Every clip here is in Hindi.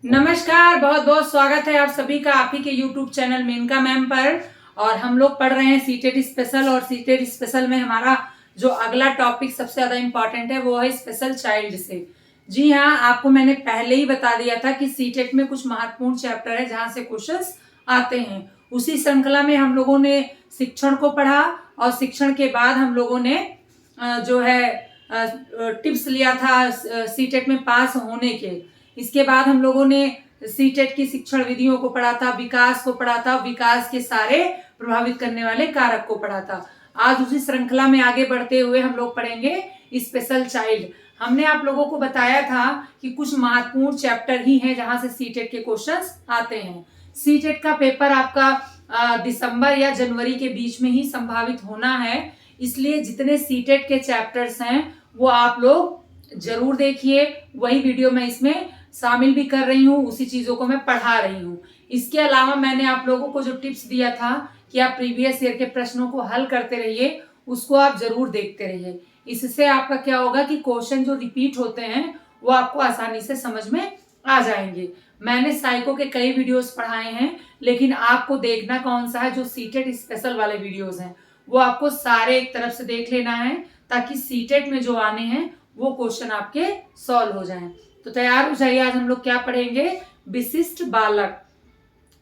नमस्कार, बहुत बहुत स्वागत है आप सभी का आप ही के YouTube चैनल मेनका मैम पर। और हम लोग पढ़ रहे हैं सीटेट स्पेशल। और सीटेट स्पेशल में हमारा जो अगला टॉपिक सबसे ज्यादा इम्पोर्टेंट है वो है स्पेशल चाइल्ड से। जी हाँ, आपको मैंने पहले ही बता दिया था कि सीटेट में कुछ महत्वपूर्ण चैप्टर है जहाँ से क्वेश्चंस आते हैं। उसी श्रृंखला में हम लोगों ने शिक्षण को पढ़ा और शिक्षण के बाद हम लोगों ने जो है टिप्स लिया था सीटेट में पास होने के। इसके बाद हम लोगों ने सीटेट की शिक्षण विधियों को पढ़ा था, विकास को पढ़ा था, विकास के सारे प्रभावित करने वाले कारक को पढ़ा था। आज उसी श्रृंखला में आगे बढ़ते हुए हम लोग पढ़ेंगे स्पेशल चाइल्ड। हमने आप लोगों को बताया था कि कुछ महत्वपूर्ण चैप्टर ही हैं जहां से सीटेट के क्वेश्चंस आते हैं। सीटेट का पेपर आपका दिसंबर या जनवरी के बीच में ही संभावित होना है, इसलिए जितने सीटेट के चैप्टर्स हैं वो आप लोग जरूर देखिए। वही वीडियो मैं इसमें शामिल भी कर रही हूँ, उसी चीजों को मैं पढ़ा रही हूँ। इसके अलावा मैंने आप लोगों को जो टिप्स दिया था कि आप प्रीवियस ईयर के प्रश्नों को हल करते रहिए, उसको आप जरूर देखते रहिए। इससे आपका क्या होगा कि क्वेश्चन जो रिपीट होते हैं वो आपको आसानी से समझ में आ जाएंगे। मैंने साइको के कई वीडियोस पढ़ाए हैं, लेकिन आपको देखना कौन सा है, जो सीटेट स्पेशल वाले वीडियोस हैं वो आपको सारे एक तरफ से देख लेना है, ताकि सीटेट में जो आने हैं वो क्वेश्चन आपके सॉल्व हो जाएं। तो तैयार हो जाइए, आज हम लोग क्या पढ़ेंगे, विशिष्ट बालक।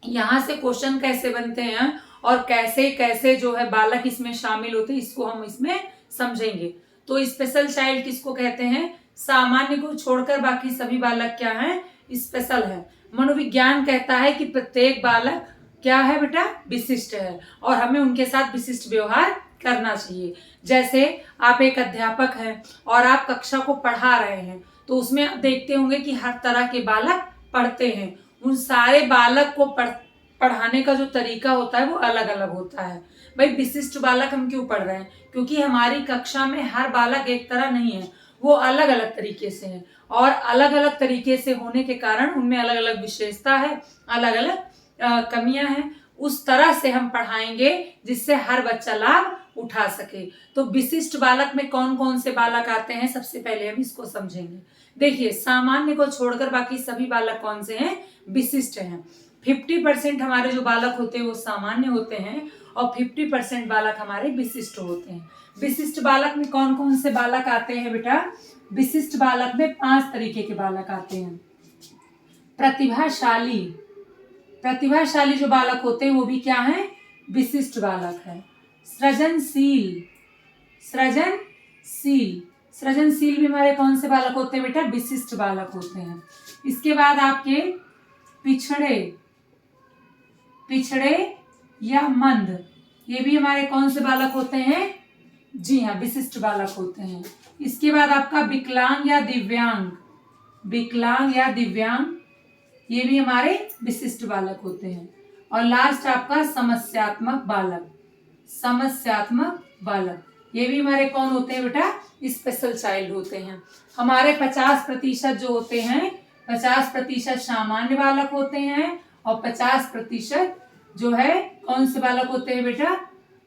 यहाँ से क्वेश्चन कैसे बनते हैं और कैसे कैसे जो है बालक इसमें शामिल होते हैं, इसको हम इसमें समझेंगे। तो स्पेशल चाइल्ड किसको कहते हैं? सामान्य को छोड़कर बाकी सभी बालक क्या हैं? स्पेशल है। मनोविज्ञान कहता है कि प्रत्येक बालक क्या है बेटा? विशिष्ट है, और हमें उनके साथ विशिष्ट व्यवहार करना चाहिए। जैसे आप एक अध्यापक हैं और आप कक्षा को पढ़ा रहे हैं, तो उसमें आप देखते होंगे कि हर तरह के बालक पढ़ते हैं। उन सारे बालक को पढ़ाने का जो तरीका होता है वो अलग अलग होता है। भाई विशिष्ट बालक हम क्यों पढ़ रहे हैं? क्योंकि हमारी कक्षा में हर बालक एक तरह नहीं है, वो अलग अलग तरीके से है, और अलग अलग तरीके से होने के कारण उनमें अलग अलग विशेषता है, अलग अलग कमियां हैं। उस तरह से हम पढ़ाएंगे जिससे हर बच्चा लाभ उठा सके। तो विशिष्ट बालक में कौन कौन से बालक आते हैं, सबसे पहले हम इसको समझेंगे। देखिए, सामान्य को छोड़कर बाकी सभी बालक कौन से हैं? विशिष्ट हैं। 50% हमारे जो बालक होते हैं वो सामान्य होते हैं, और 50% बालक हमारे विशिष्ट होते हैं। विशिष्ट बालक में कौन कौन से बालक आते हैं बेटा? विशिष्ट बालक में 5 तरीके के बालक आते हैं। प्रतिभाशाली जो बालक होते हैं वो भी क्या है? विशिष्ट बालक है। सृजनशील भी हमारे कौन से बालक होते हैं बेटा? विशिष्ट बालक होते हैं। इसके बाद आपके पिछड़े या मंद, ये भी हमारे कौन से बालक होते हैं? जी हाँ, विशिष्ट बालक होते हैं। इसके बाद आपका विकलांग या दिव्यांग, ये भी हमारे विशिष्ट बालक होते हैं। और लास्ट आपका समस्यात्मक बालक, ये भी हमारे कौन होते हैं बेटा? स्पेशल चाइल्ड होते हैं। हमारे 50% जो होते हैं, 50% सामान्य बालक होते हैं, और 50% जो है कौन से बालक होते हैं बेटा?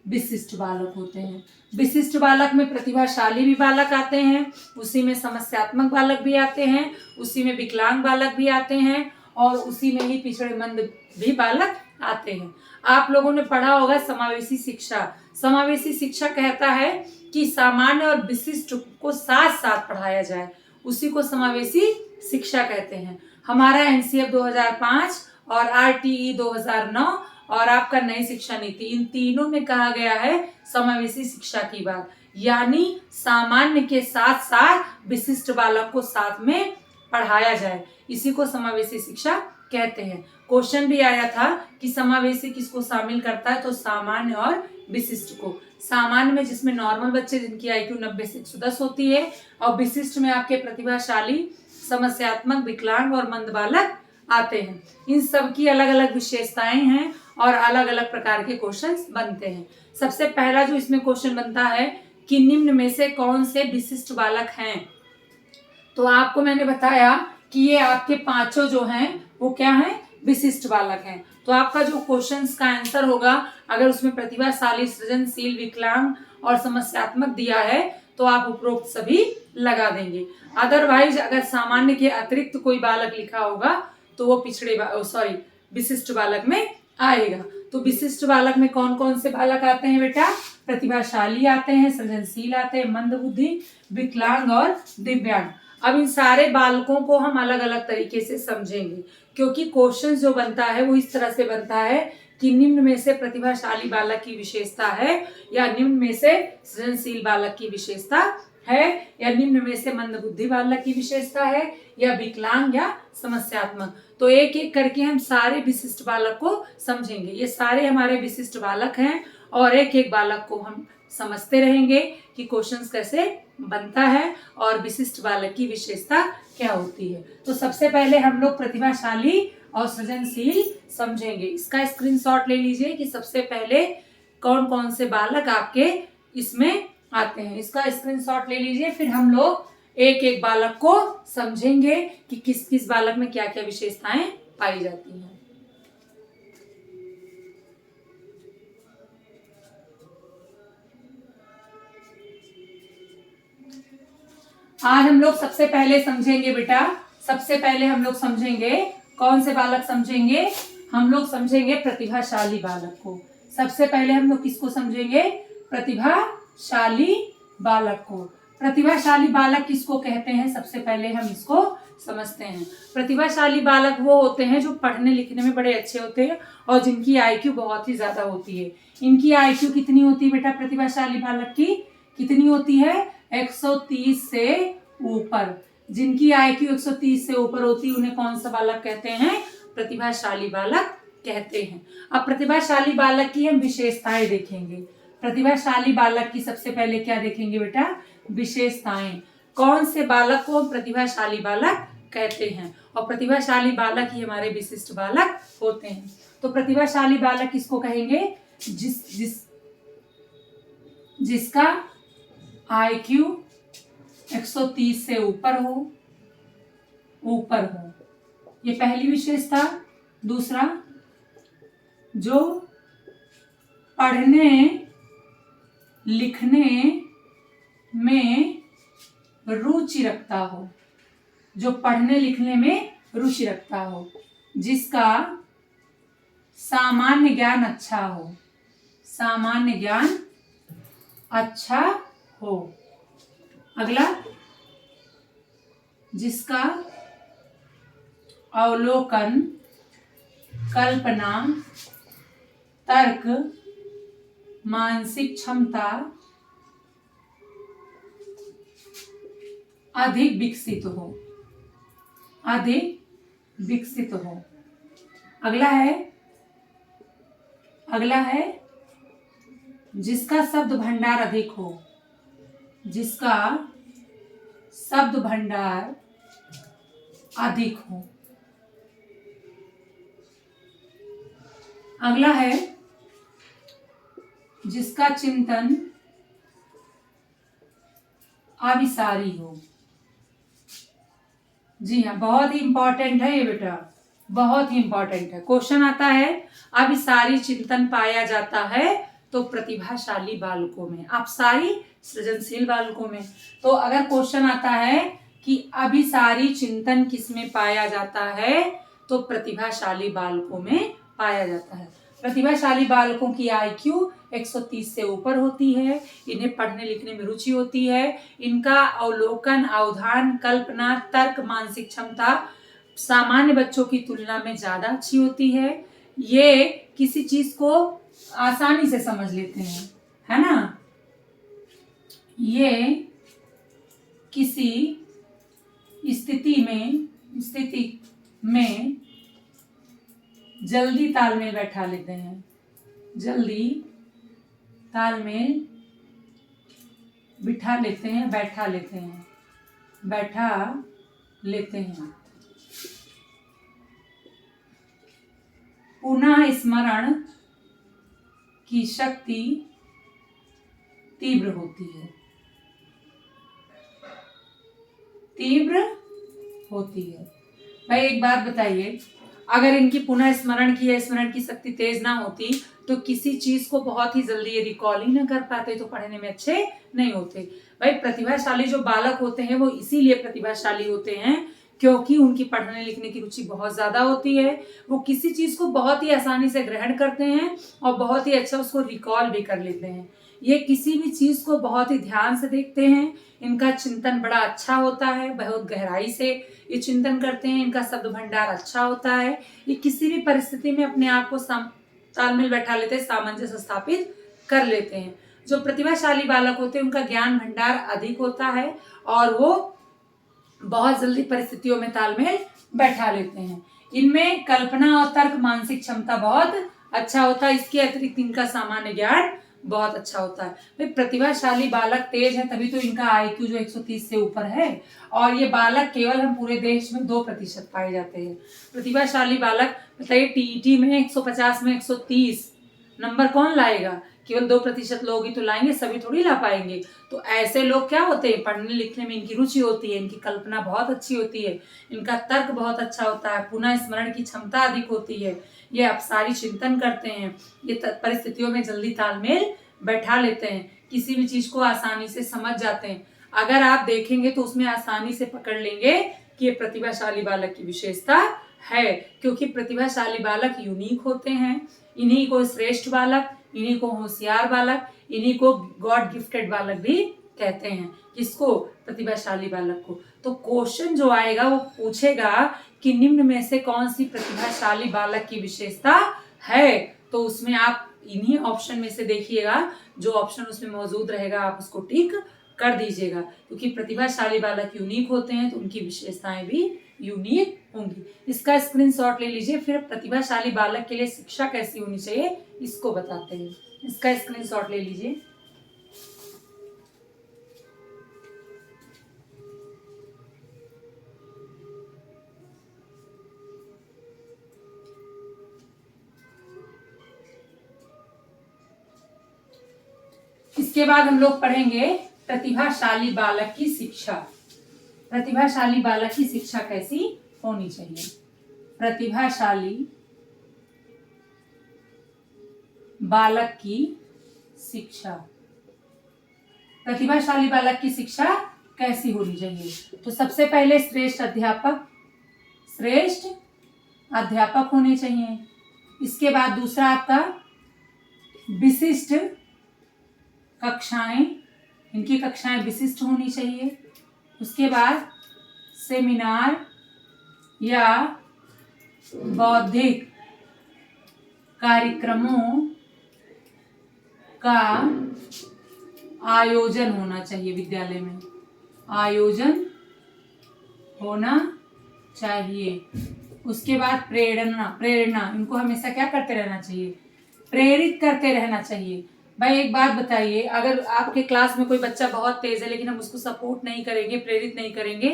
विशिष्ट बालक होते हैं। विशिष्ट बालक में प्रतिभाशाली भी बालक आते हैं, उसी में समस्यात्मक बालक भी आते हैं, उसी में विकलांग बालक भी आते हैं, और उसी में ही पिछड़े मंद भी बालक आते हैं। आप लोगों ने पढ़ा होगा समावेशी शिक्षा। समावेशी शिक्षा कहता है कि सामान्य और विशिष्ट को साथ साथ पढ़ाया जाए, उसी को समावेशी शिक्षा कहते हैं। हमारा एनसीएफ 2005 और आरटीई 2009 और आपका नई शिक्षा नीति, इन तीनों में कहा गया है समावेशी शिक्षा की बात, यानी सामान्य के साथ साथ विशिष्ट बालक को साथ में पढ़ाया जाए, इसी को समावेशी शिक्षा कहते हैं। क्वेश्चन भी आया था कि समावेशी किसको शामिल करता है, तो सामान्य और विशिष्ट को। सामान्य में जिसमें नॉर्मल बच्चे जिनकी IQ 90 से 110 होती है, और विशिष्ट में आपके प्रतिभाशाली, समस्यात्मक, विकलांग और मंद बालक आते हैं। इन सब की अलग अलग विशेषताएं हैं और अलग अलग प्रकार के क्वेश्चंस बनते हैं। सबसे पहला जो इसमें क्वेश्चन बनता है कि निम्न में से कौन से विशिष्ट बालक हैं, तो आपको मैंने बताया कि ये आपके पांचों जो हैं वो क्या हैं? विशिष्ट बालक हैं। तो आपका जो क्वेश्चंस का आंसर होगा, अगर उसमें प्रतिभाशाली, सृजनशील, विकलांग और समस्यात्मक दिया है, तो आप उपरोक्त सभी लगा देंगे। अदरवाइज अगर सामान्य के अतिरिक्त कोई बालक लिखा होगा तो वो विशिष्ट बालक में आएगा। तो विशिष्ट बालक में कौन कौन से बालक आते हैं बेटा? प्रतिभाशाली आते हैं, सृजनशील आते हैं, मंदबुद्धि, विकलांग और दिव्यांग। अब इन सारे बालकों को हम अलग अलग तरीके से समझेंगे, क्योंकि क्वेश्चन जो बनता है वो इस तरह से बनता है कि निम्न में से प्रतिभाशाली बालक की विशेषता है, या निम्न में से सृजनशील बालक की विशेषता है, या निम्न में से मंदबुद्धि बालक की विशेषता है, या विकलांग या समस्यात्मक। तो एक एक करके हम सारे विशिष्ट बालक को समझेंगे। ये सारे हमारे विशिष्ट बालक हैं और एक एक बालक को हम समझते रहेंगे कि क्वेश्चंस कैसे बनता है और विशिष्ट बालक की विशेषता क्या होती है। तो सबसे पहले हम लोग प्रतिभाशाली और सृजनशील समझेंगे। इसका स्क्रीनशॉट ले लीजिए कि सबसे पहले कौन कौन से बालक आपके इसमें आते हैं। इसका स्क्रीनशॉट ले लीजिए, फिर हम लोग एक एक बालक को समझेंगे कि किस किस बालक में क्या क्या विशेषताएं पाई जाती हैं। आज हम लोग सबसे पहले समझेंगे बेटा, सबसे पहले हम लोग समझेंगे कौन से बालक समझेंगे? हम लोग समझेंगे प्रतिभाशाली बालक को। सबसे पहले हम लोग किसको समझेंगे? प्रतिभाशाली बालक को। प्रतिभाशाली बालक किसको कहते हैं? सबसे पहले हम इसको समझते हैं। प्रतिभाशाली बालक वो होते हैं जो पढ़ने लिखने में बड़े अच्छे होते हैं और जिनकी आईक्यू बहुत ही ज्यादा होती है। इनकी आईक्यू कितनी होती है बेटा? प्रतिभाशाली बालक की कितनी होती है? 130 से ऊपर। जिनकी आईक्यू 130 से ऊपर होती है उन्हें कौन सा बालक कहते हैं? प्रतिभाशाली बालक कहते हैं। अब प्रतिभाशाली बालक की हम विशेषताएं देखेंगे। प्रतिभाशाली बालक की सबसे पहले क्या देखेंगे बेटा? विशेषताएं। कौन से बालक को प्रतिभाशाली बालक कहते हैं, और प्रतिभाशाली बालक ही हमारे विशिष्ट बालक होते हैं। तो प्रतिभाशाली बालक किसको कहेंगे? जिसका आईक्यू 130 से ऊपर हो। ये पहली विशेषता। दूसरा, जो पढ़ने लिखने में रुचि रखता हो। जो पढ़ने लिखने में रुचि रखता हो, जिसका सामान्य ज्ञान अच्छा हो। सामान्य ज्ञान अच्छा हो। अगला, जिसका अवलोकन, कल्पना, तर्क, मानसिक क्षमता अधिक विकसित हो। अगला है जिसका शब्द भंडार अधिक हो। जिसका शब्द भंडार अधिक हो। अगला है जिसका चिंतन अभिसारी हो। जी हाँ, बहुत ही इंपॉर्टेंट है ये बेटा, बहुत ही इंपॉर्टेंट है। क्वेश्चन आता है अभिसारी चिंतन पाया जाता है तो प्रतिभाशाली बालकों में, अभिसारी सृजनशील बालकों में। तो अगर क्वेश्चन आता है कि अभिसारी चिंतन किसमें पाया जाता है, तो प्रतिभाशाली बालकों में पाया जाता है। प्रतिभाशाली बालकों की आईक्यू 130 से ऊपर होती है। इन्हें पढ़ने लिखने में रुचि होती है। इनका अवलोकन, अवधान, कल्पना, तर्क, मानसिक क्षमता सामान्य बच्चों की तुलना में ज्यादा अच्छी होती है। ये किसी चीज को आसानी से समझ लेते हैं, है ना। ये किसी स्थिति में जल्दी तालमेल बैठा लेते हैं। जल्दी तालमेल बैठा लेते हैं। पुनः स्मरण की शक्ति तीव्र होती है। भाई एक बात बताइए, अगर इनकी पुनः स्मरण की शक्ति तेज ना होती तो किसी चीज को बहुत ही जल्दी ये रिकॉल ही ना कर पाते, तो पढ़ने में अच्छे नहीं होते। भाई प्रतिभाशाली जो बालक होते हैं वो इसीलिए प्रतिभाशाली होते हैं क्योंकि उनकी पढ़ने लिखने की रुचि बहुत ज़्यादा होती है। वो किसी चीज़ को बहुत ही आसानी से ग्रहण करते हैं और बहुत ही अच्छा उसको रिकॉल भी कर लेते हैं। ये किसी भी चीज़ को बहुत ही ध्यान से देखते हैं। इनका चिंतन बड़ा अच्छा होता है, बहुत गहराई से ये चिंतन करते हैं। इनका शब्द भंडार अच्छा होता है। ये किसी भी परिस्थिति में अपने आप को तालमेल बैठा लेते हैं, सामंजस्य स्थापित कर लेते हैं। जो प्रतिभाशाली बालक होते हैं उनका ज्ञान भंडार अधिक होता है और वो बहुत जल्दी परिस्थितियों में तालमेल बैठा लेते हैं। इनमें कल्पना और तर्क मानसिक क्षमता बहुत अच्छा होता है। इसके अतिरिक्त इनका सामान्य ज्ञान बहुत अच्छा होता है। भाई प्रतिभाशाली बालक तेज है तभी तो इनका IQ जो 130 से ऊपर है। और ये बालक केवल हम पूरे देश में 2% पाए जाते हैं। प्रतिभाशाली बालक बताइए TET में 150 में 130 नंबर कौन लाएगा? केवल 2% लोग ही तो लाएंगे, सभी थोड़ी ला पाएंगे। तो ऐसे लोग क्या होते हैं, पढ़ने लिखने में इनकी रुचि होती है, इनकी कल्पना बहुत अच्छी होती है, इनका तर्क बहुत अच्छा होता है, पुनः स्मरण की क्षमता अधिक होती है, ये अपसारी चिंतन करते हैं, ये परिस्थितियों में जल्दी तालमेल बैठा लेते हैं, किसी भी चीज को आसानी से समझ जाते हैं। अगर आप देखेंगे तो उसमें आसानी से पकड़ लेंगे कि ये प्रतिभाशाली बालक की विशेषता है, क्योंकि प्रतिभाशाली बालक यूनिक होते हैं। इन्हीं को श्रेष्ठ बालक, इन्हीं को होशियार बालक, इन्हीं को गॉड गिफ्टेड बालक भी कहते हैं। किसको? प्रतिभाशाली बालक को। तो क्वेश्चन जो आएगा वो पूछेगा कि निम्न में से कौन सी प्रतिभाशाली बालक की विशेषता है। तो उसमें आप इन्हीं ऑप्शन में से देखिएगा, जो ऑप्शन उसमें मौजूद रहेगा आप उसको टिक कर दीजिएगा, क्योंकि प्रतिभाशाली बालक यूनिक होते हैं तो उनकी विशेषताएं भी यूनिक होंगी। इसका स्क्रीनशॉट ले लीजिए। फिर प्रतिभाशाली बालक के लिए शिक्षा कैसी होनी चाहिए इसको बताते हैं। इसका स्क्रीनशॉट ले लीजिए। इसके बाद हम लोग पढ़ेंगे प्रतिभाशाली बालक की शिक्षा। प्रतिभाशाली बालक की शिक्षा कैसी होनी चाहिए? प्रतिभाशाली बालक की शिक्षा, प्रतिभाशाली बालक की शिक्षा कैसी होनी चाहिए? तो सबसे पहले श्रेष्ठ अध्यापक होने चाहिए। इसके बाद दूसरा आपका विशिष्ट कक्षाएं, इनकी कक्षाएं विशिष्ट होनी चाहिए। उसके बाद सेमिनार या बौद्धिक कार्यक्रमों का आयोजन होना चाहिए, विद्यालय में आयोजन होना चाहिए। उसके बाद प्रेरणा, इनको हमेशा क्या करते रहना चाहिए? प्रेरित करते रहना चाहिए। भाई एक बात बताइए, अगर आपके क्लास में कोई बच्चा बहुत तेज है लेकिन हम उसको सपोर्ट नहीं करेंगे, प्रेरित नहीं करेंगे,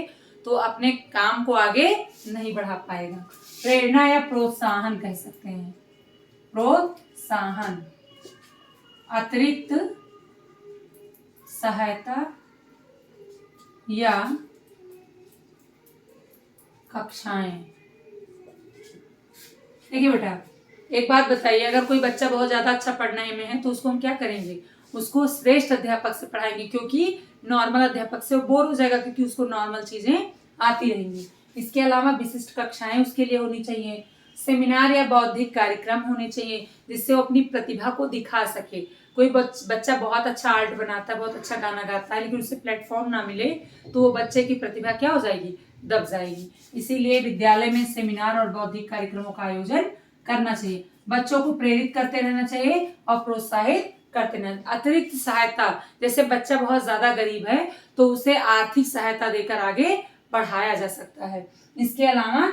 तो अपने काम को आगे नहीं बढ़ा पाएगा। प्रेरणा या प्रोत्साहन कह सकते हैं। प्रोत्साहन, अतिरिक्त सहायता या कक्षाएं। देखिए बेटा, एक बात बताइए, अगर कोई बच्चा बहुत ज्यादा अच्छा पढ़ने में है तो उसको हम क्या करेंगे? उसको श्रेष्ठ अध्यापक से पढ़ाएंगे, क्योंकि नॉर्मल अध्यापक से वो बोर हो जाएगा, क्योंकि उसको नॉर्मल चीजें आती रहेंगी। इसके अलावा विशिष्ट कक्षाएं उसके लिए होनी चाहिए। सेमिनार या बौद्धिक कार्यक्रम होने चाहिए जिससे वो अपनी प्रतिभा को दिखा सके। कोई बच्चा बहुत अच्छा आर्ट बनाता है, बहुत अच्छा गाना गाता है, लेकिन उसे प्लेटफॉर्म ना मिले तो वो बच्चे की प्रतिभा क्या हो जाएगी? दब जाएगी। इसीलिए विद्यालय में सेमिनार और बौद्धिक कार्यक्रमों का आयोजन करना चाहिए। बच्चों को प्रेरित करते रहना चाहिए और प्रोत्साहित करते रहना। अतिरिक्त सहायता, जैसे बच्चा बहुत ज्यादा गरीब है तो उसे आर्थिक सहायता देकर आगे बढ़ाया जा सकता है। इसके अलावा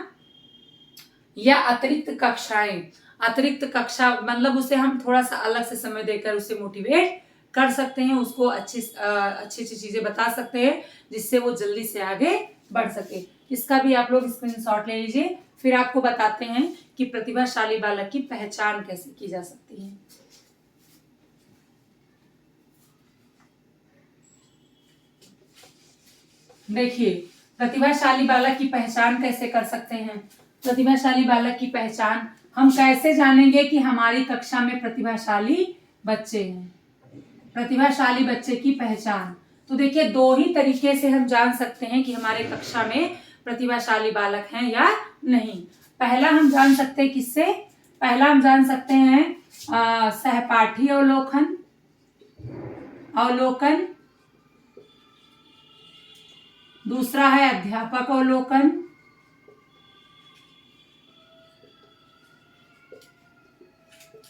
या अतिरिक्त कक्षाएं, अतिरिक्त कक्षा मतलब उसे हम थोड़ा सा अलग से समय देकर उसे मोटिवेट कर सकते हैं, उसको अच्छी चीजें बता सकते हैं जिससे वो जल्दी से आगे बढ़ सके। इसका भी आप लोग स्क्रीनशॉट ले लीजिए। फिर आपको बताते हैं कि प्रतिभाशाली बालक की पहचान कैसे की जा सकती है। देखिए, प्रतिभाशाली बालक की पहचान कैसे कर सकते हैं? प्रतिभाशाली बालक की पहचान हम कैसे जानेंगे कि हमारी कक्षा में प्रतिभाशाली बच्चे हैं? प्रतिभाशाली बच्चे की पहचान, तो देखिए दो ही तरीके से हम जान सकते हैं कि हमारे कक्षा में प्रतिभाशाली बालक हैं या नहीं। पहला हम जान सकते हैं किससे, पहला हम जान सकते हैं सहपाठी अवलोकन, दूसरा है अध्यापक अवलोकन,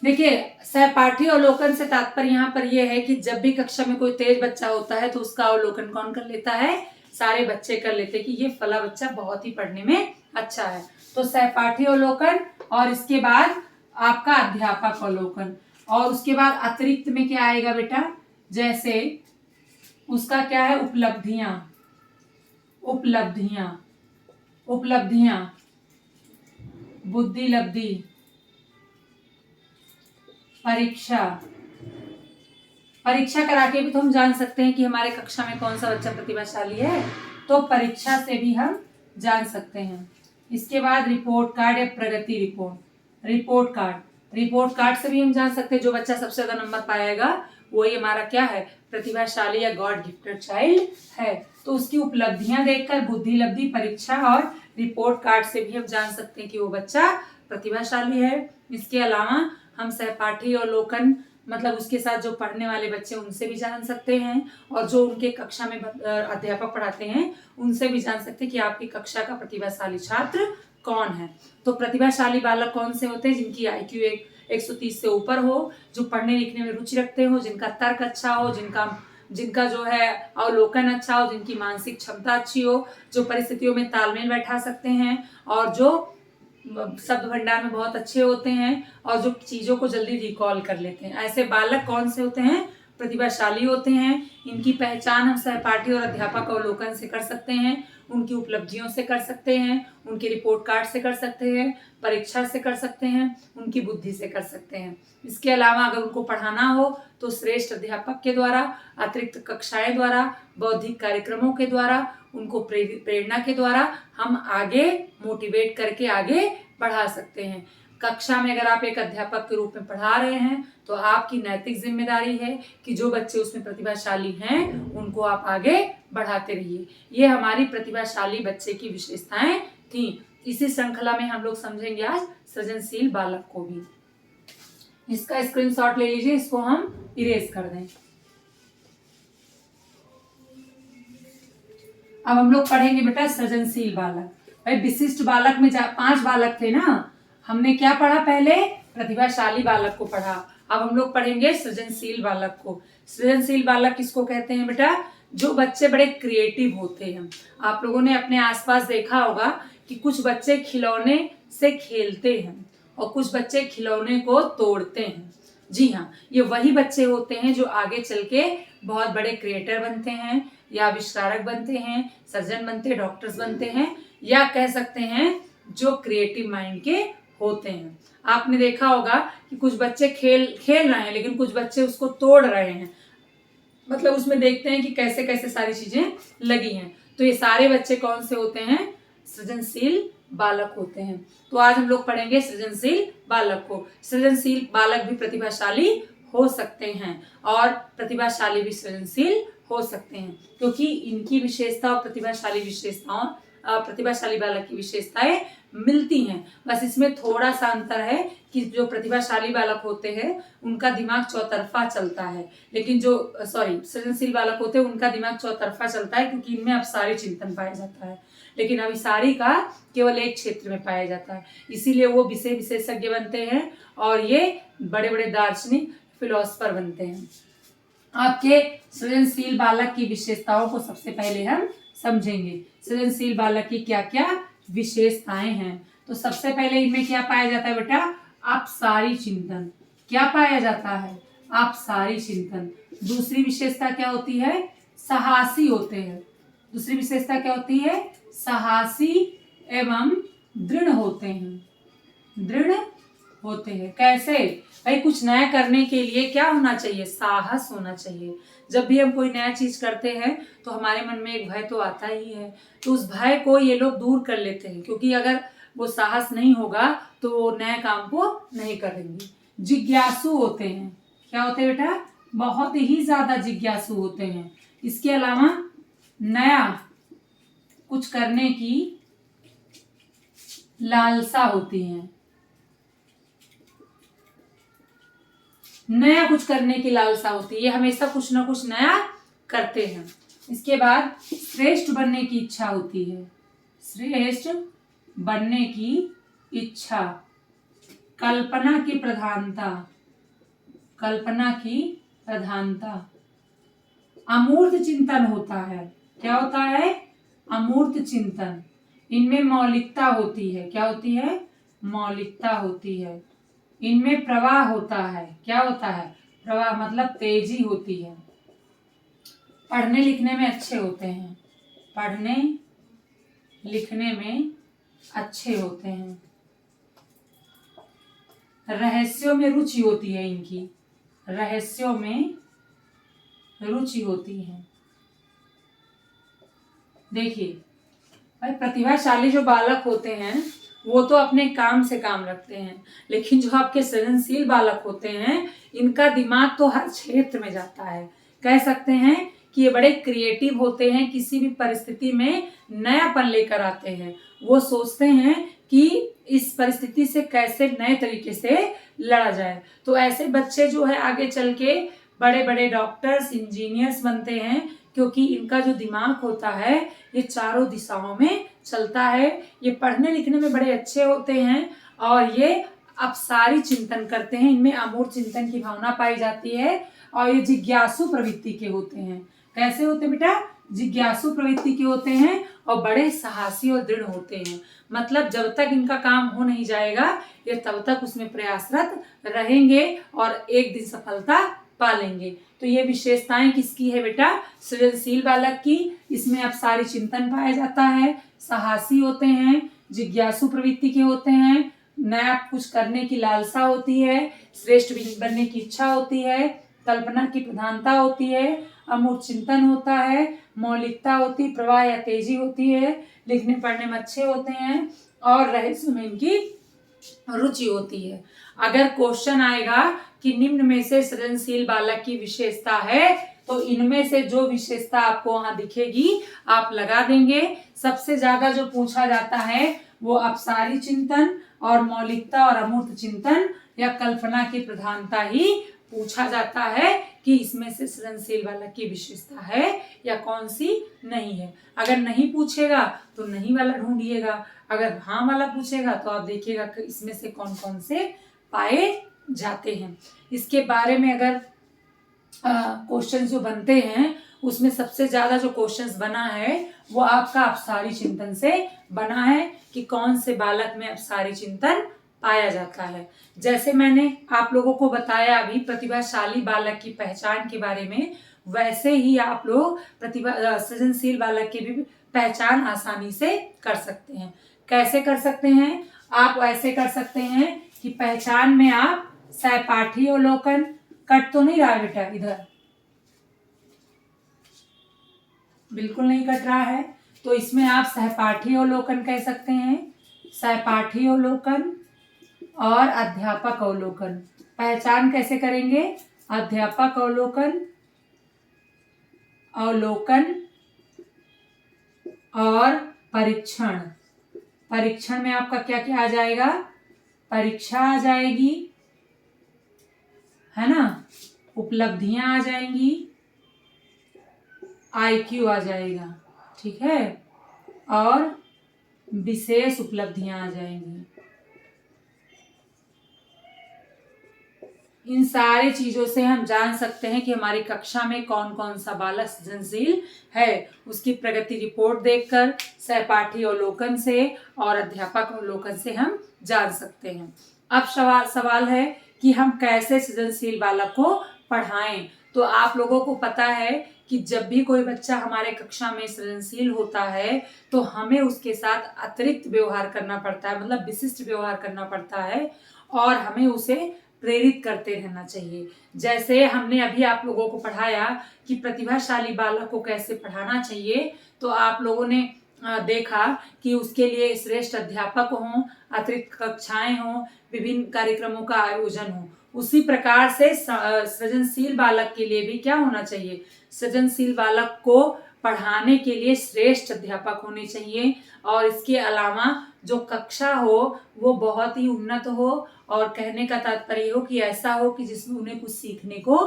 देखिए सहपाठी अवलोकन से तात्पर्य यहाँ पर यह है कि जब भी कक्षा में कोई तेज बच्चा होता है तो उसका अवलोकन कौन कर लेता है, सारे बच्चे कर लेते हैं कि ये फला बच्चा बहुत ही पढ़ने में अच्छा है। तो सहपाठी अवलोकन और इसके बाद आपका अध्यापक अवलोकन, और उसके बाद अतिरिक्त में क्या आएगा बेटा, जैसे उसका क्या है उपलब्धियां, बुद्धि लब्धि, परीक्षा करा के भी तो हम जान सकते हैं कि हमारे कक्षा में कौन सा बच्चा प्रतिभाशाली है, तो परीक्षा से भी हम जान सकते हैं। इसके बाद रिपोर्ट कार्ड या प्रगति रिपोर्ट कार्ड से भी हम जान सकते हैं जो बच्चा सबसे ज्यादा नंबर पाएगा वही हमारा क्या है, प्रतिभाशाली या गॉड गिफ्टेड चाइल्ड है। तो उसकी उपलब्धियां देखकर बुद्धि लब्धि, परीक्षा और रिपोर्ट कार्ड से भी हम जान सकते हैं कि वो बच्चा प्रतिभाशाली है। इसके अलावा हम सहपाठी अवलोकन मतलब उसके साथ जो पढ़ने वाले बच्चे उनसे भी जान सकते हैं, और जो उनके कक्षा में अध्यापक पढ़ाते हैं उनसे भी जान सकते हैं कि आपकी कक्षा का प्रतिभाशाली छात्र कौन है। तो प्रतिभाशाली बालक कौन से होते हैं, जिनकी IQ 130 से ऊपर हो, जो पढ़ने लिखने में रुचि रखते हो, जिनका तर्क अच्छा हो, जिनका जो है अवलोकन अच्छा हो, जिनकी मानसिक क्षमता अच्छी हो, जो परिस्थितियों में तालमेल बैठा सकते हैं, और जो शब्द भंडार में बहुत अच्छे होते हैं, और जो चीजों को जल्दी रिकॉल कर लेते हैं। ऐसे बालक कौन से होते हैं, प्रतिभाशाली होते हैं। इनकी पहचान हम सहपाठी और अध्यापक अवलोकन से कर सकते हैं, उनकी उपलब्धियों से कर सकते हैं, उनके रिपोर्ट कार्ड से कर सकते हैं, परीक्षा से कर सकते हैं, उनकी बुद्धि से कर सकते हैं। इसके अलावा अगर उनको पढ़ाना हो तो श्रेष्ठ अध्यापक के द्वारा, अतिरिक्त कक्षाएं द्वारा, बौद्धिक कार्यक्रमों के द्वारा, उनको प्रेरणा के द्वारा हम आगे मोटिवेट करके आगे बढ़ा सकते हैं। कक्षा में अगर आप एक अध्यापक के रूप में पढ़ा रहे हैं तो आपकी नैतिक जिम्मेदारी है कि जो बच्चे उसमें प्रतिभाशाली हैं उनको आप आगे बढ़ाते रहिए। ये हमारी प्रतिभाशाली बच्चे की विशेषताएं थी। इसी श्रृंखला में हम लोग समझेंगे आज सृजनशील बालक को भी। इसका स्क्रीनशॉट ले लीजिए, इसको हम इरेज कर दें। अब हम लोग पढ़ेंगे बेटा सृजनशील बालक। भाई विशिष्ट बालक में 5 बालक थे ना, हमने क्या पढ़ा, पहले प्रतिभाशाली बालक को पढ़ा। अब हम लोग पढ़ेंगे सृजनशील बालक को। सृजनशील बालक किसको कहते हैं बेटा, जो बच्चे बड़े क्रिएटिव होते हैं। आप लोगों ने अपने आसपास देखा होगा कि कुछ बच्चे खिलौने से खेलते हैं और कुछ बच्चे खिलौने को तोड़ते हैं। जी हाँ, ये वही बच्चे होते हैं जो आगे चल के बहुत बड़े क्रिएटर बनते हैं, या आविष्कारक बनते हैं, सर्जन बनते हैं, डॉक्टर्स बनते हैं, या कह सकते हैं जो क्रिएटिव माइंड के होते हैं। आपने देखा होगा कि कुछ बच्चे खेल रहे हैं लेकिन कुछ बच्चे उसको तोड़ रहे हैं, मतलब उसमें देखते हैं कि कैसे कैसे सारी चीजें लगी हैं। तो ये सारे बच्चे कौन से होते हैं, सृजनशील बालक होते हैं। तो आज हम लोग पढ़ेंगे सृजनशील बालक को। सृजनशील बालक भी प्रतिभाशाली हो सकते हैं और प्रतिभाशाली भी सृजनशील हो सकते हैं, क्योंकि इनकी विशेषता और प्रतिभाशाली बालक की विशेषताएं मिलती हैं। बस इसमें थोड़ा सा अंतर है कि जो प्रतिभाशाली बालक होते हैं उनका दिमाग चौतरफा चलता है, लेकिन जो सृजनशील बालक होते हैं उनका दिमाग चौतरफा चलता है, क्योंकि इनमें अपसारी चिंतन पाया जाता है, लेकिन अभिसारी का केवल एक क्षेत्र में पाया जाता है। इसीलिए वो विषय विशेषज्ञ बनते हैं और ये बड़े बड़े दार्शनिक फिलोसफर बनते हैं। आपके सृजनशील बालक की विशेषताओं को सबसे पहले हम समझेंगे। सृजनशील बालक की क्या क्या विशेषताएं हैं। तो सबसे पहले इनमें क्या पाया जाता है बेटा, अपसारी चिंतन। क्या पाया जाता है, अपसारी चिंतन। दूसरी विशेषता क्या होती है, साहसी होते हैं। दूसरी विशेषता क्या होती है, साहसी एवं दृढ़ होते हैं। दृढ़ होते हैं कैसे, भाई कुछ नया करने के लिए क्या होना चाहिए, साहस होना चाहिए। जब भी हम कोई नया चीज करते हैं तो हमारे मन में एक भय तो आता ही है, तो उस भय को ये लोग दूर कर लेते हैं, क्योंकि अगर वो साहस नहीं होगा तो वो नए काम को नहीं करेंगे। जिज्ञासु होते हैं। क्या होते हैं बेटा, बहुत ही ज्यादा जिज्ञासु होते हैं। इसके अलावा नया कुछ करने की लालसा होती है, नया कुछ करने की लालसा होती है, ये हमेशा कुछ ना कुछ नया करते हैं। इसके बाद श्रेष्ठ बनने की इच्छा होती है, श्रेष्ठ बनने की इच्छा, कल्पना की प्रधानता, कल्पना की प्रधानता, अमूर्त चिंतन होता है। क्या होता है? अमूर्त चिंतन। इनमें मौलिकता होती है। क्या होती है? मौलिकता होती है। इनमें प्रवाह होता है। क्या होता है? प्रवाह मतलब तेजी होती है। पढ़ने लिखने में अच्छे होते हैं, पढ़ने लिखने में अच्छे होते हैं। रहस्यों में रुचि होती है इनकी, रहस्यों में रुचि होती है। देखिए भाई, प्रतिभाशाली जो बालक होते हैं वो तो अपने काम से काम रखते हैं, लेकिन जो आपके सृजनशील बालक होते हैं इनका दिमाग तो हर क्षेत्र में जाता है। कह सकते हैं कि ये बड़े क्रिएटिव होते हैं, किसी भी परिस्थिति में नयापन लेकर आते हैं। वो सोचते हैं कि इस परिस्थिति से कैसे नए तरीके से लड़ा जाए। तो ऐसे बच्चे जो है आगे चल के बड़े बड़े डॉक्टर्स, इंजीनियर्स बनते हैं, क्योंकि इनका जो दिमाग होता है ये चारों दिशाओं में चलता है। ये पढ़ने लिखने में बड़े अच्छे होते हैं और ये अपसारी चिंतन करते हैं। इनमें अमूर्त चिंतन की भावना पाई जाती है और ये जिज्ञासु प्रवृत्ति के होते हैं। कैसे होते हैं बेटा? जिज्ञासु प्रवृत्ति के होते हैं और बड़े साहसी और दृढ़ होते हैं। मतलब जब तक इनका काम हो नहीं जाएगा ये तब तक उसमें प्रयासरत रहेंगे और एक दिन सफलता पा लेंगे। तो ये विशेषताएं किसकी है बेटा? सृजनशील बालक की। इसमें अपसारी चिंतन पाया जाता है, साहसी होते हैं, जिज्ञासु प्रवृत्ति के होते हैं, नया कुछ करने की लालसा होती है, श्रेष्ठ बनने की इच्छा होती है, कल्पना की प्रधानता होती है, अमूर्त चिंतन होता है, मौलिकता होती, प्रवाह या तेजी होती है, लिखने पढ़ने में अच्छे होते हैं और रहस्य में इनकी रुचि होती है। अगर क्वेश्चन आएगा कि निम्न में से सृजनशील बालक की विशेषता है, तो इनमें से जो विशेषता आपको वहां दिखेगी आप लगा देंगे। सबसे ज्यादा जो पूछा जाता है वो अपसारी चिंतन और मौलिकता और अमूर्त चिंतन या कल्पना की प्रधानता ही पूछा जाता है कि इसमें से सृजनशील बालक की विशेषता है या कौन सी नहीं है। अगर नहीं पूछेगा तो नहीं वाला ढूंढिएगा, अगर हाँ वाला पूछेगा तो आप देखिएगा कि इसमें से कौन कौन से पाए जाते हैं। इसके बारे में अगर क्वेश्चन जो बनते हैं उसमें सबसे ज्यादा जो क्वेश्चंस बना है वो आपका अपसारी चिंतन से बना है कि कौन से बालक में अपसारी चिंतन पाया जाता है। जैसे मैंने आप लोगों को बताया अभी प्रतिभाशाली बालक की पहचान के बारे में, वैसे ही आप लोग सृजनशील बालक की भी पहचान आसानी से कर सकते हैं। कैसे कर सकते हैं? आप ऐसे कर सकते हैं कि पहचान में आप सहपाठी अवलोकन, कट तो नहीं रहा बेटा? इधर बिल्कुल नहीं कट रहा है, तो इसमें आप सहपाठी अवलोकन कह सकते हैं, सहपाठी अवलोकन और अध्यापक अवलोकन। पहचान कैसे करेंगे? अध्यापक अवलोकन, अवलोकन और परीक्षण। परीक्षण में आपका क्या क्या आ जाएगा? परीक्षा आ जाएगी, है ना, उपलब्धियां आ जाएंगी, आईक्यू आ जाएगा, ठीक है, और विशेष उपलब्धियां आ जाएंगी। इन सारे चीजों से हम जान सकते हैं कि हमारी कक्षा में कौन कौन सा बालक सृजनशील है। उसकी प्रगति रिपोर्ट देखकर, सहपाठी अवलोकन से और अध्यापक अवलोकन से हम जान सकते हैं। अब सवाल है कि हम कैसे सृजनशील बालक को पढ़ाएं। तो आप लोगों को पता है कि जब भी कोई बच्चा हमारे कक्षा में सृजनशील होता है तो हमें उसके साथ अतिरिक्त व्यवहार करना पड़ता है, मतलब विशिष्ट व्यवहार करना पड़ता है और हमें उसे प्रेरित करते रहना चाहिए। जैसे हमने अभी आप लोगों को पढ़ाया कि प्रतिभाशाली बालक को कैसे पढ़ाना चाहिए, तो आप लोगों ने देखा कि उसके लिए श्रेष्ठ अध्यापक हों, अतिरिक्त कक्षाएं हों, विभिन्न कार्यक्रमों का आयोजन हो। उसी प्रकार से सृजनशील बालक के लिए भी क्या होना चाहिए? सृजनशील बालक को पढ़ाने के लिए श्रेष्ठ अध्यापक होने चाहिए। और इसके अलावा जो कक्षा हो वो बहुत ही उन्नत हो, और कहने का तात्पर्य हो कि ऐसा हो कि जिसमें उन्हें कुछ सीखने को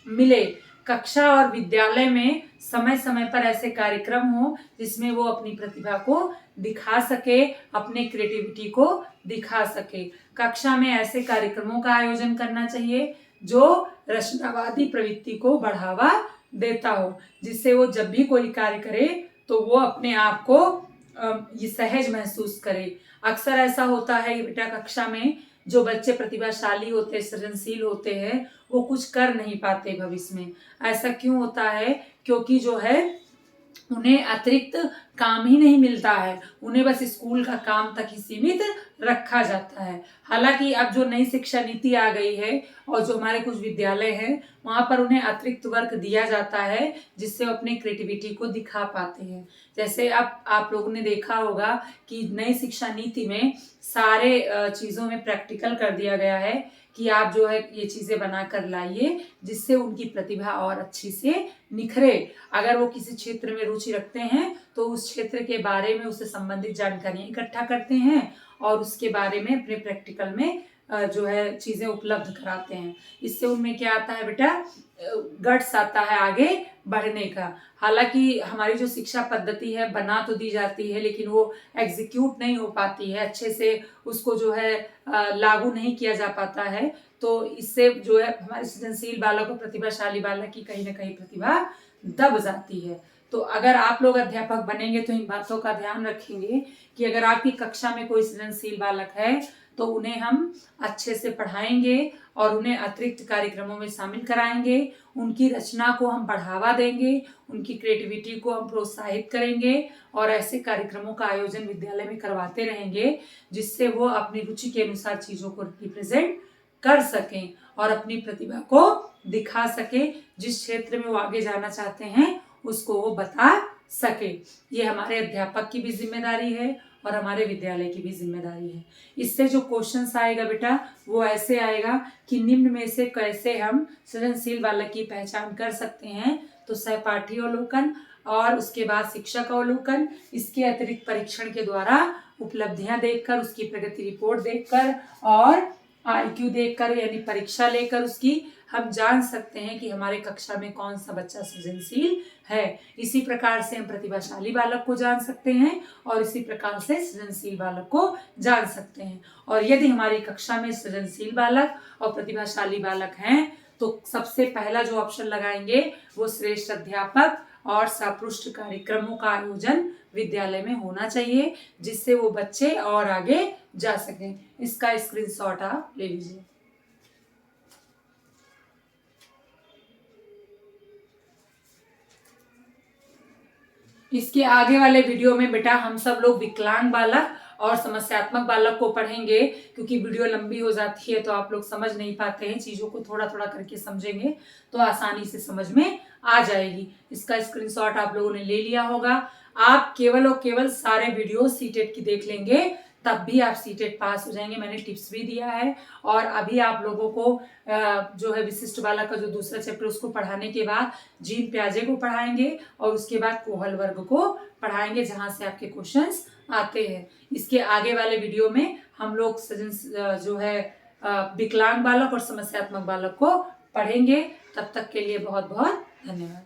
मिले। कक्षा और विद्यालय में समय समय पर ऐसे कार्यक्रम हो जिसमें वो अपनी प्रतिभा को दिखा सके, अपने क्रिएटिविटी को दिखा सके। कक्षा में ऐसे कार्यक्रमों का आयोजन करना चाहिए जो रचनावादी प्रवृत्ति को बढ़ावा देता हो, जिससे वो जब भी कोई कार्य करे तो वो अपने आप को ये सहज महसूस करे। अक्सर ऐसा होता है बेटा, कक्षा में जो बच्चे प्रतिभाशाली होते हैं, सृजनशील होते हैं, वो कुछ कर नहीं पाते भविष्य में। ऐसा क्यों होता है? क्योंकि जो है उन्हें अतिरिक्त काम ही नहीं मिलता है, उन्हें बस स्कूल का काम तक ही सीमित रखा जाता है। हालांकि अब जो नई शिक्षा नीति आ गई है और जो हमारे कुछ विद्यालय हैं वहां पर उन्हें अतिरिक्त वर्क दिया जाता है जिससे वो अपने क्रिएटिविटी को दिखा पाते हैं। जैसे अब आप लोगों ने देखा होगा कि नई शिक्षा नीति में सारे चीजों में प्रैक्टिकल कर दिया गया है कि आप जो है ये चीजें बना कर लाइए जिससे उनकी प्रतिभा और अच्छी से निखरे। अगर वो किसी क्षेत्र में रुचि रखते हैं तो उस क्षेत्र के बारे में उससे संबंधित जानकारियां इकट्ठा करते हैं और उसके बारे में अपने प्रैक्टिकल में जो है चीजें उपलब्ध कराते हैं। इससे उनमें क्या आता है बेटा, गट्स आता है आगे बढ़ने का। हालांकि हमारी जो शिक्षा पद्धति है बना तो दी जाती है लेकिन वो एग्जीक्यूट नहीं हो पाती है अच्छे से, उसको जो है लागू नहीं किया जा पाता है। तो इससे जो है हमारे सृजनशील बालक और प्रतिभाशाली बालक की कहीं ना कहीं प्रतिभा दब जाती है। तो अगर आप लोग अध्यापक बनेंगे तो इन बातों का ध्यान रखेंगे कि अगर आपकी कक्षा में कोई सृजनशील बालक है तो उन्हें हम अच्छे से पढ़ाएंगे और उन्हें अतिरिक्त कार्यक्रमों में शामिल कराएंगे, उनकी रचना को हम बढ़ावा देंगे, उनकी क्रिएटिविटी को हम प्रोत्साहित करेंगे और ऐसे कार्यक्रमों का आयोजन विद्यालय में करवाते रहेंगे जिससे वो अपनी रुचि के अनुसार चीजों को रिप्रेजेंट कर सकें और अपनी प्रतिभा को दिखा सके। जिस क्षेत्र में वो आगे जाना चाहते हैं उसको वो बता सके। ये हमारे अध्यापक की भी जिम्मेदारी है और हमारे विद्यालय की भी जिम्मेदारी है। इससे जो क्वेश्चंस आएगा बेटा वो ऐसे आएगा कि निम्न में से कैसे हम सृजनशील बालक की पहचान कर सकते हैं। तो सहपाठी अवलोकन और उसके बाद शिक्षक अवलोकन, इसके अतिरिक्त परीक्षण के द्वारा उपलब्धियां देखकर, उसकी प्रगति रिपोर्ट देखकर और IQ देखकर यानी परीक्षा लेकर उसकी हम जान सकते हैं कि हमारे कक्षा में कौन सा बच्चा सृजनशील है। इसी प्रकार से हम प्रतिभाशाली बालक को जान सकते हैं और इसी प्रकार से सृजनशील बालक को जान सकते हैं। और यदि हमारी कक्षा में सृजनशील बालक और प्रतिभाशाली बालक हैं तो सबसे पहला जो ऑप्शन लगाएंगे वो श्रेष्ठ अध्यापक और सपृष्ठ कार्यक्रमों का आयोजन विद्यालय में होना चाहिए जिससे वो बच्चे और आगे जा सकें। इसका स्क्रीनशॉट आप ले लीजिए। इसके आगे वाले वीडियो में बेटा हम सब लोग विकलांग बालक और समस्यात्मक बालक को पढ़ेंगे, क्योंकि वीडियो लंबी हो जाती है तो आप लोग समझ नहीं पाते हैं। चीजों को थोड़ा थोड़ा करके समझेंगे तो आसानी से समझ में आ जाएगी। इसका स्क्रीनशॉट आप लोगों ने ले लिया होगा। आप केवल और केवल सारे वीडियो सीटेट की देख लेंगे तब भी आप सीटेट पास हो जाएंगे। मैंने टिप्स भी दिया है और अभी आप लोगों को जो है विशिष्ट बालक का जो दूसरा चैप्टर उसको पढ़ाने के बाद जीन प्याजे को पढ़ाएंगे और उसके बाद कोहल वर्ग को पढ़ाएंगे जहां से आपके क्वेश्चंस आते हैं। इसके आगे वाले वीडियो में हम लोग जो है विकलांग बालक और समस्यात्मक बालक को पढ़ेंगे। तब तक के लिए बहुत बहुत धन्यवाद।